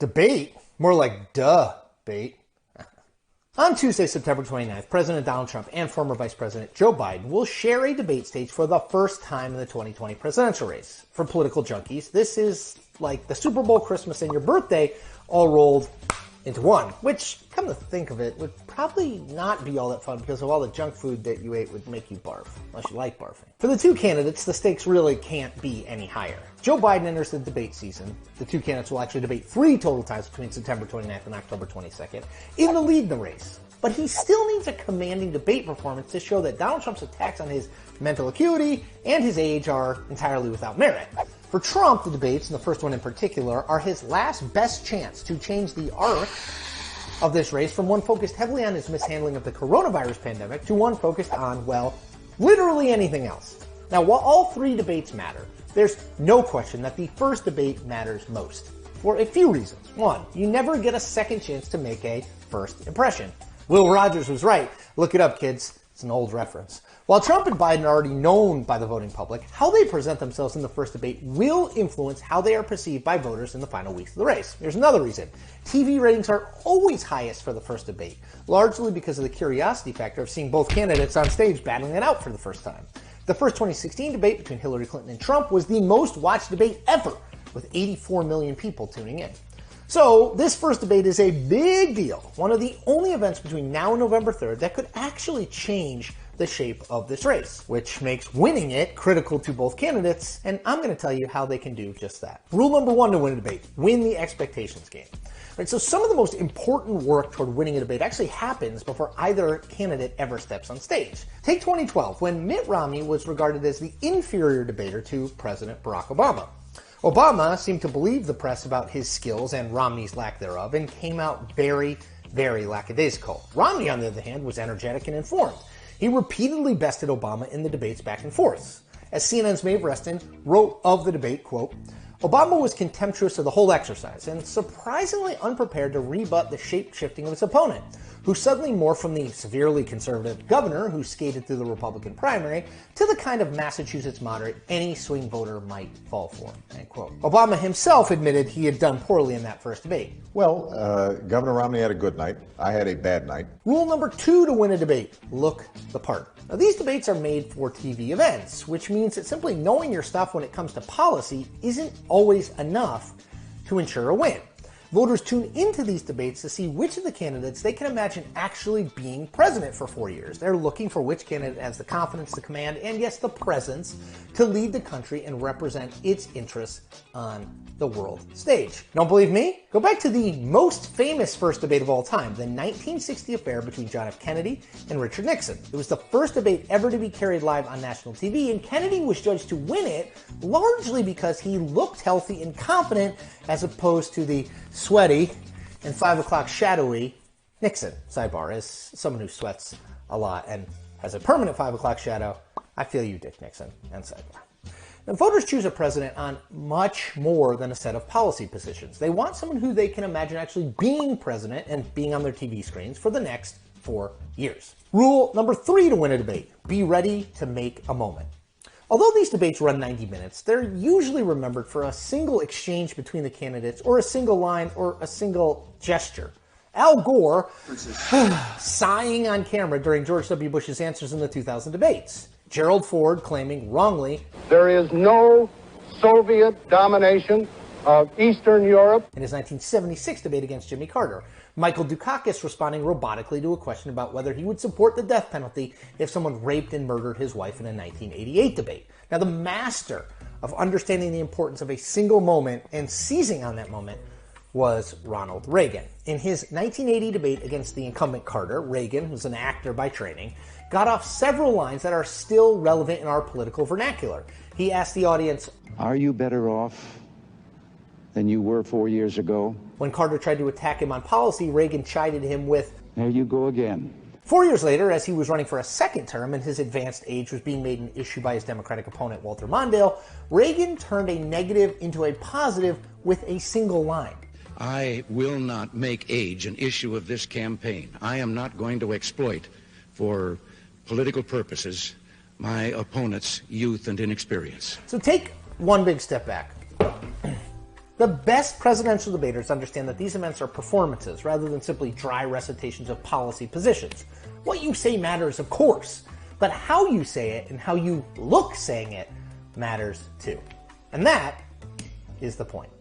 Debate? More like duh-bate. On Tuesday, September 29th, President Donald Trump and former Vice President Joe Biden will share a debate stage for the first time in the 2020 presidential race. For political junkies, this is like the Super Bowl, Christmas, and your birthday all rolled into one, which, come to think of it, would probably not be all that fun because of all the junk food that you ate would make you barf, unless you like barfing. For the two candidates, the stakes really can't be any higher. Joe Biden enters the debate season. The two candidates will actually debate 3 total times between September 29th and October 22nd in the lead in the race. But he still needs a commanding debate performance to show that Donald Trump's attacks on his mental acuity and his age are entirely without merit. For Trump, the debates, and the first one in particular, are his last best chance to change the arc of this race from one focused heavily on his mishandling of the coronavirus pandemic to one focused on, well, literally anything else. Now, while all 3 debates matter, there's no question that the first debate matters most, for a few reasons. 1, you never get a second chance to make a first impression. Will Rogers was right. Look it up, kids. It's an old reference. While Trump and Biden are already known by the voting public, how they present themselves in the first debate will influence how they are perceived by voters in the final weeks of the race. There's another reason. TV ratings are always highest for the first debate, largely because of the curiosity factor of seeing both candidates on stage battling it out for the first time. The first 2016 debate between Hillary Clinton and Trump was the most watched debate ever, with 84 million people tuning in. So this first debate is a big deal, one of the only events between now and November 3rd that could actually change the shape of this race, which makes winning it critical to both candidates, and I'm going to tell you how they can do just that. Rule number 1 to win a debate: win the expectations game. Right, so some of the most important work toward winning a debate actually happens before either candidate ever steps on stage. Take 2012, when Mitt Romney was regarded as the inferior debater to President Barack Obama. Obama seemed to believe the press about his skills and Romney's lack thereof and came out very, very lackadaisical. Romney, on the other hand, was energetic and informed. He repeatedly bested Obama in the debates back and forth. As CNN's Maeve Reston wrote of the debate, quote, Obama was contemptuous of the whole exercise and surprisingly unprepared to rebut the shape-shifting of his opponent, who suddenly morphed from the severely conservative governor who skated through the Republican primary to the kind of Massachusetts moderate any swing voter might fall for, end quote. Obama himself admitted he had done poorly in that first debate. Well, Governor Romney had a good night. I had a bad night. Rule number 2 to win a debate: look the part. Now, these debates are made for TV events, which means that simply knowing your stuff when it comes to policy isn't always enough to ensure a win. Voters tune into these debates to see which of the candidates they can imagine actually being president for 4 years. They're looking for which candidate has the confidence, the command, and yes, the presence to lead the country and represent its interests on the world stage. Don't believe me? Go back to the most famous first debate of all time, the 1960 affair between John F. Kennedy and Richard Nixon. It was the first debate ever to be carried live on national TV, and Kennedy was judged to win it largely because he looked healthy and confident as opposed to the sweaty and 5 o'clock shadowy Nixon. Sidebar, as someone who sweats a lot and has a permanent 5 o'clock shadow, I feel you, Dick Nixon, and sidebar. Now, voters choose a president on much more than a set of policy positions. They want someone who they can imagine actually being president and being on their TV screens for the next 4 years. Rule number 3 to win a debate: be ready to make a moment. Although these debates run 90 minutes, they're usually remembered for a single exchange between the candidates, or a single line, or a single gesture. Al Gore sighing on camera during George W. Bush's answers in the 2000 debates. Gerald Ford claiming wrongly, "There is no Soviet domination of Eastern Europe," in his 1976 debate against Jimmy Carter. Michael Dukakis responding robotically to a question about whether he would support the death penalty if someone raped and murdered his wife in a 1988 debate. Now, the master of understanding the importance of a single moment and seizing on that moment was Ronald Reagan. In his 1980 debate against the incumbent Carter, Reagan, who's an actor by training, got off several lines that are still relevant in our political vernacular. He asked the audience, "Are you better off than you were 4 years ago?" When Carter tried to attack him on policy, Reagan chided him with, "There you go again." 4 years later, as he was running for a second term and his advanced age was being made an issue by his Democratic opponent, Walter Mondale, Reagan turned a negative into a positive with a single line. "I will not make age an issue of this campaign. I am not going to exploit, for political purposes, my opponent's youth and inexperience." So take one big step back. The best presidential debaters understand that these events are performances rather than simply dry recitations of policy positions. What you say matters, of course, but how you say it and how you look saying it matters too. And that is the point.